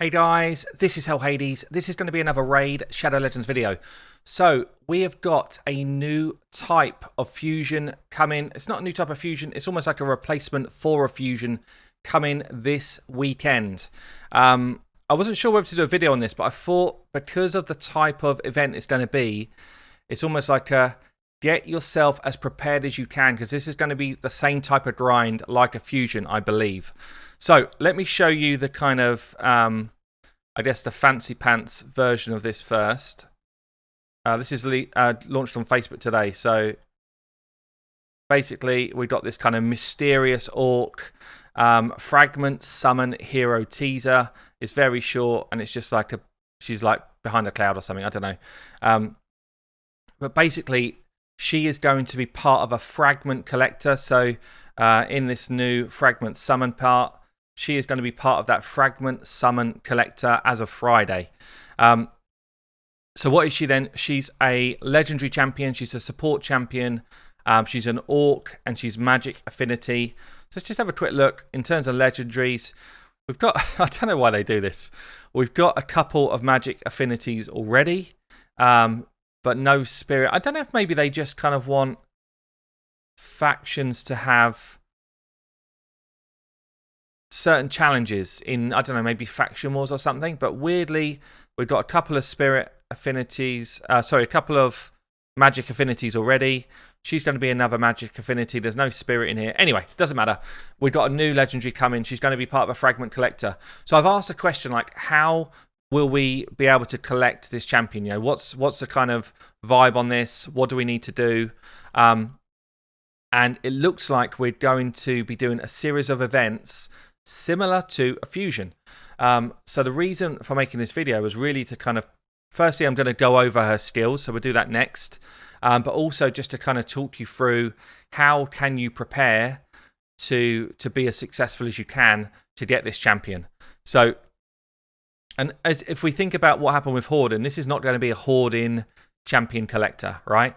Hey guys, this is Hell Hades. This is going to be another Raid Shadow Legends video. So we have got a new type of fusion coming. It's not a new type of fusion. It's almost like a replacement for a fusion coming this weekend. I wasn't sure whether to do a video on this, but I thought because of the type of event it's going to be, it's almost like a get yourself as prepared as you can, because this is going to be the same type of grind like a fusion, I believe. So let me show you the kind of, I guess, the fancy pants version of this first. This is launched on Facebook today. So basically, we've got this kind of mysterious orc. Fragment summon hero teaser. It's very short, and it's just like she's like behind a cloud or something. I don't know. But basically, she is going to be part of a fragment collector. So in this new fragment summon part, she is going to be part of that fragment summon collector as of Friday. So what is she then? She's a legendary champion. She's a support champion. She's an orc, and she's magic affinity. So let's just have a quick look in terms of legendaries. We've got, I don't know why they do this. We've got a couple of magic affinities already, but no spirit. I don't know if maybe they just kind of want factions to have certain challenges in, I don't know, maybe faction wars or something. But weirdly, we've got a couple of spirit affinities, a couple of magic affinities already. She's going to be another magic affinity. There's no spirit in here. Anyway, doesn't matter. We've got a new legendary coming. She's going to be part of a fragment collector. So I've asked a question like, how will we be able to collect this champion? You know, what's the kind of vibe on this? What do we need to do? And it looks like we're going to be doing a series of events similar to a fusion. So the reason for making this video was really to kind of, firstly, I'm going to go over her skills, so we'll do that next. But also just to kind of talk you through how can you prepare to be as successful as you can to get this champion. So, and if we think about what happened with Horden, this is not going to be a Horden champion collector, right?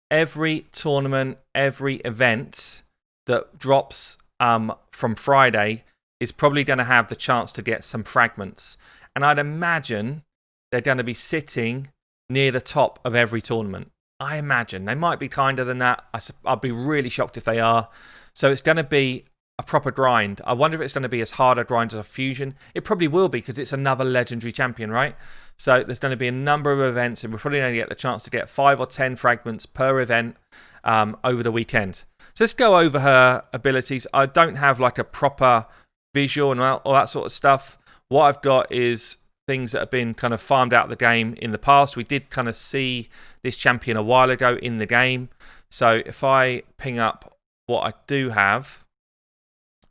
Every tournament, every event that drops from Friday is probably going to have the chance to get some fragments. And I'd imagine they're going to be sitting near the top of every tournament. I imagine. They might be kinder than that. I'd be really shocked if they are. So it's going to be a proper grind. I wonder if it's going to be as hard a grind as a fusion. It probably will be, because it's another legendary champion, right? So there's going to be a number of events, and we're probably going to get the chance to get 5 or 10 fragments per event over the weekend. So let's go over her abilities. I don't have like a proper visual and all that sort of stuff. What I've got is things that have been kind of farmed out of the game in the past. We did kind of see this champion a while ago in the game. So if I ping up what I do have,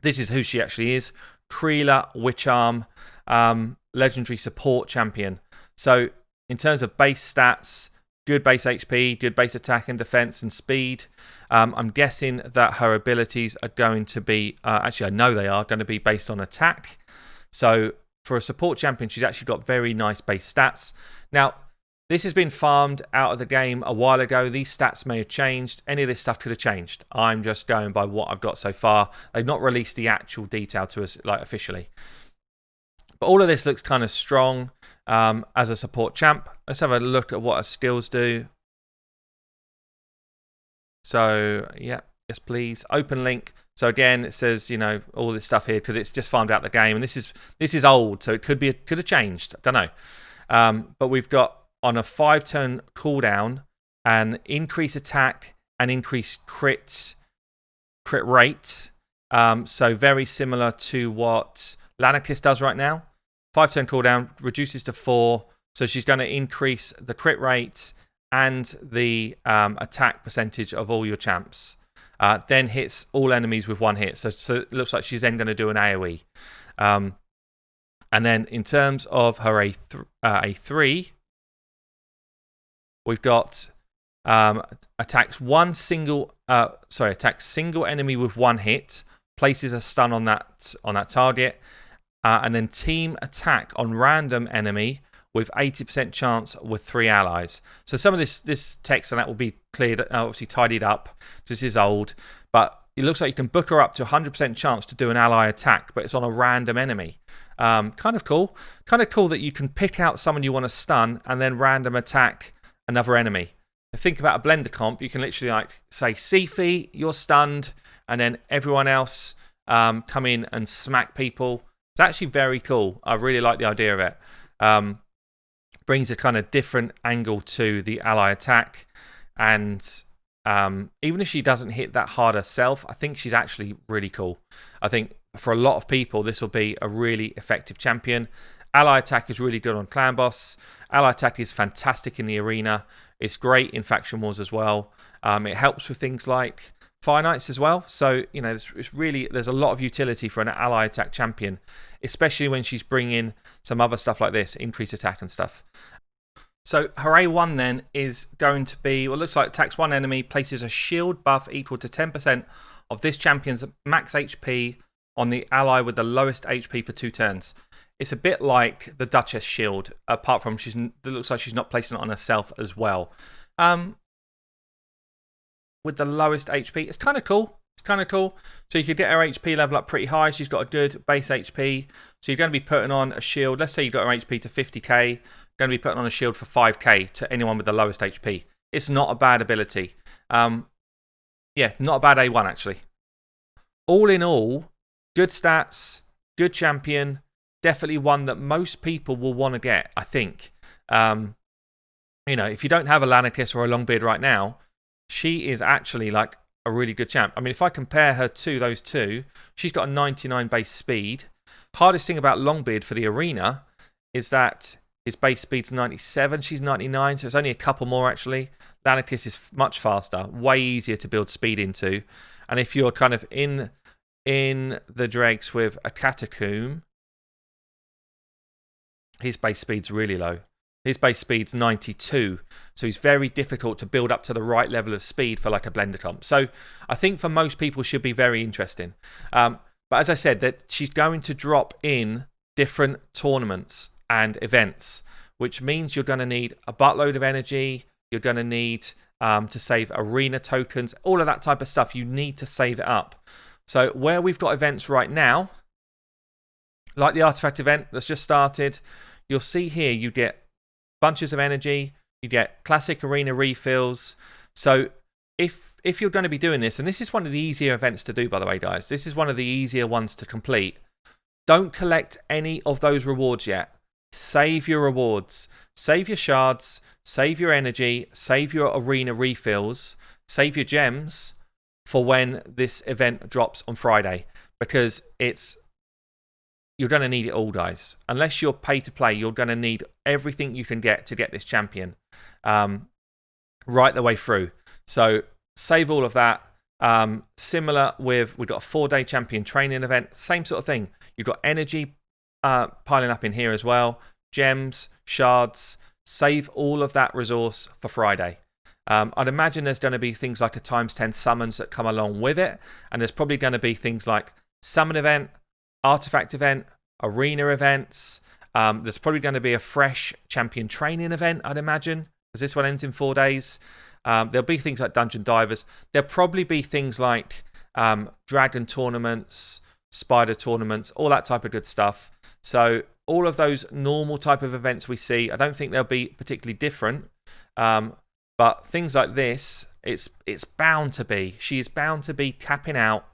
this is who she actually is. Kreela Witch-Arm, legendary support champion. So in terms of base stats, good base HP, good base attack and defense and speed. I'm guessing that her abilities are going to be, actually I know they are going to be based on attack. So for a support champion, she's actually got very nice base stats. Now, this has been farmed out of the game a while ago. These stats may have changed. Any of this stuff could have changed. I'm just going by what I've got so far. They've not released the actual detail to us, like, officially. But all of this looks kind of strong as a support champ. Let's have a look at what her skills do. So, yeah, yes, please. Open link. So again, it says, you know, all this stuff here because it's just farmed out the game, and this is old, so it could have changed. I don't know. But we've got on a 5-turn cooldown an increase attack and increase crit rate. So very similar to what Lanarkis does right now. 5-turn cooldown reduces to 4, so she's going to increase the crit rate and the attack percentage of all your champs. Then hits all enemies with 1 hit. So it looks like she's then going to do an AoE. And then in terms of her A3, we've got attacks single enemy with 1 hit, places a stun on that target, and then team attack on random enemy with 80% chance with 3 allies. So some of this text and that will be cleared, obviously tidied up. This is old, but it looks like you can book her up to 100% chance to do an ally attack, but it's on a random enemy. Kind of cool. Kind of cool that you can pick out someone you want to stun and then random attack another enemy. Think about a blender comp. You can literally like say, Sifi, you're stunned, and then everyone else come in and smack people. It's actually very cool. I really like the idea of it. Brings a kind of different angle to the ally attack, and even if she doesn't hit that hard herself, I think she's actually really cool. I think for a lot of people, this will be a really effective champion. Ally attack is really good on clan boss. Ally attack is fantastic in the arena. It's great in faction wars as well. It helps with things like Fire Knights as well. So, you know, there's a lot of utility for an ally attack champion, especially when she's bringing some other stuff like this, increased attack and stuff. So her A1 then is going to be, well, it looks like attacks one enemy, places a shield buff equal to 10% of this champion's max HP on the ally with the lowest HP for 2 turns. It's a bit like the Duchess shield, apart from it looks like she's not placing it on herself as well. With the lowest HP, it's kind of cool. It's kind of cool. So you could get her HP level up pretty high. She's got a good base HP. So you're going to be putting on a shield. Let's say you've got her HP to 50k. Going to be putting on a shield for 5k to anyone with the lowest HP. It's not a bad ability. Yeah, not a bad A1 actually. All in all, good stats, good champion. Definitely one that most people will want to get, I think. You know, if you don't have a Lanicus or a Longbeard right now, she is actually like a really good champ. I mean, if I compare her to those two, she's got a 99 base speed. Hardest thing about Longbeard for the arena is that his base speed's 97, she's 99, so it's only a couple more actually. Lanicus is much faster, way easier to build speed into. And if you're kind of in the dregs with a Catacomb, his base speed's really low. His base speed's 92, so he's very difficult to build up to the right level of speed for like a blender comp. So I think for most people should be very interesting. But as I said, that she's going to drop in different tournaments and events, which means you're going to need a buttload of energy. You're going to need to save arena tokens, all of that type of stuff. You need to save it up. So where we've got events right now, like the artifact event that's just started, you'll see here you get bunches of energy, you get classic arena refills. So if you're going to be doing this, and this is one of the easier events to do, by the way, guys, this is one of the easier ones to complete. Don't collect any of those rewards yet. Save your rewards, save your shards, save your energy, save your arena refills, save your gems for when this event drops on Friday, because you're going to need it all, guys. Unless you're pay to play, you're going to need everything you can get to get this champion right the way through. So save all of that. Similar with, we've got a 4-day champion training event, same sort of thing. You've got energy piling up in here as well, gems, shards. Save all of that resource for Friday. I'd imagine there's going to be things like a ×10 summons that come along with it, and there's probably going to be things like summon event, artifact event, arena events. There's probably going to be a fresh champion training event, I'd imagine, because this one ends in 4 days. There'll be things like dungeon divers. There'll probably be things like dragon tournaments, spider tournaments, all that type of good stuff. So all of those normal type of events we see, I don't think they'll be particularly different. But things like this, it's bound to be. She is bound to be capping out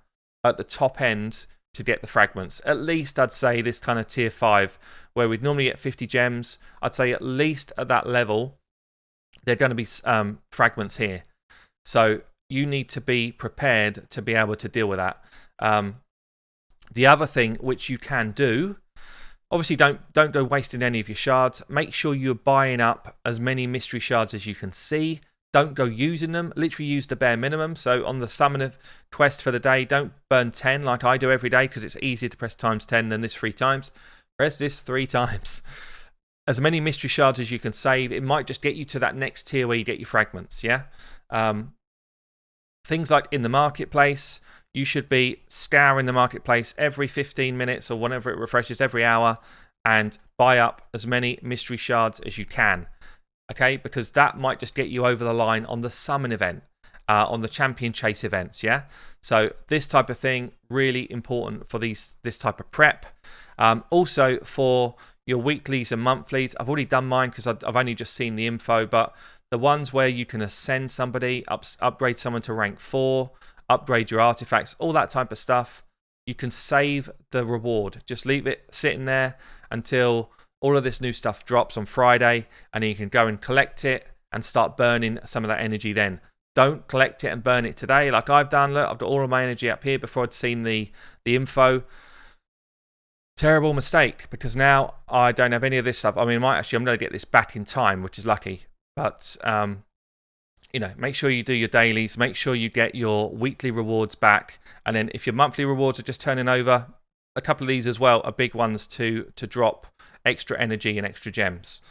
at the top end to get the fragments. At least I'd say this kind of tier 5, where we'd normally get 50 gems. I'd say at least at that level, there are going to be fragments here. So you need to be prepared to be able to deal with that. The other thing which you can do, obviously don't go wasting any of your shards. Make sure you're buying up as many mystery shards as you can see. Don't go using them. Literally use the bare minimum. So on the summon quest for the day, don't burn 10 like I do every day, because it's easier to press ×10 than this 3 times. Press this 3 times. As many mystery shards as you can save. It might just get you to that next tier where you get your fragments, yeah? Things like in the marketplace, you should be scouring the marketplace every 15 minutes or whenever it refreshes, every hour, and buy up as many mystery shards as you can. Okay, because that might just get you over the line on the summon event. on the champion chase events. Yeah, so this type of thing really important for this type of prep. Also for your weeklies and monthlies, I've already done mine because I've only just seen the info, but the ones where you can ascend somebody, upgrade someone to rank 4, upgrade your artifacts, all that type of stuff, you can save the reward. Just leave it sitting there until all of this new stuff drops on Friday, and then you can go and collect it and start burning some of that energy then. Don't collect it and burn it today like I've done. Look, I've got all of my energy up here before I'd seen the info. Terrible mistake, because now I don't have any of this stuff. I mean, I'm going to get this back in time, which is lucky. But, you know, make sure you do your dailies. Make sure you get your weekly rewards back. And then if your monthly rewards are just turning over, a couple of these as well are big ones to drop extra energy and extra gems.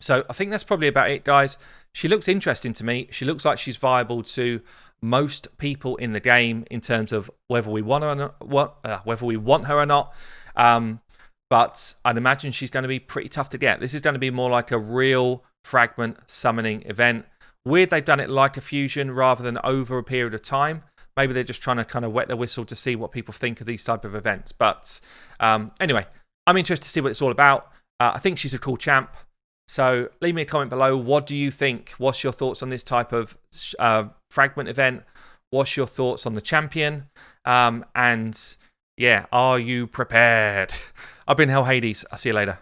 So I think that's probably about it, guys. She looks interesting to me. She looks like she's viable to most people in the game in terms of whether we want her or not. But I'd imagine she's going to be pretty tough to get. This is going to be more like a real Fragment summoning event. Weird they've done it like a fusion rather than over a period of time. Maybe they're just trying to kind of wet the whistle to see what people think of these type of events. But anyway, I'm interested to see what it's all about. I think she's a cool champ. So leave me a comment below. What do you think? What's your thoughts on this type of Fragment event? What's your thoughts on the champion? And yeah, are you prepared? I've been Hell Hades. I'll see you later.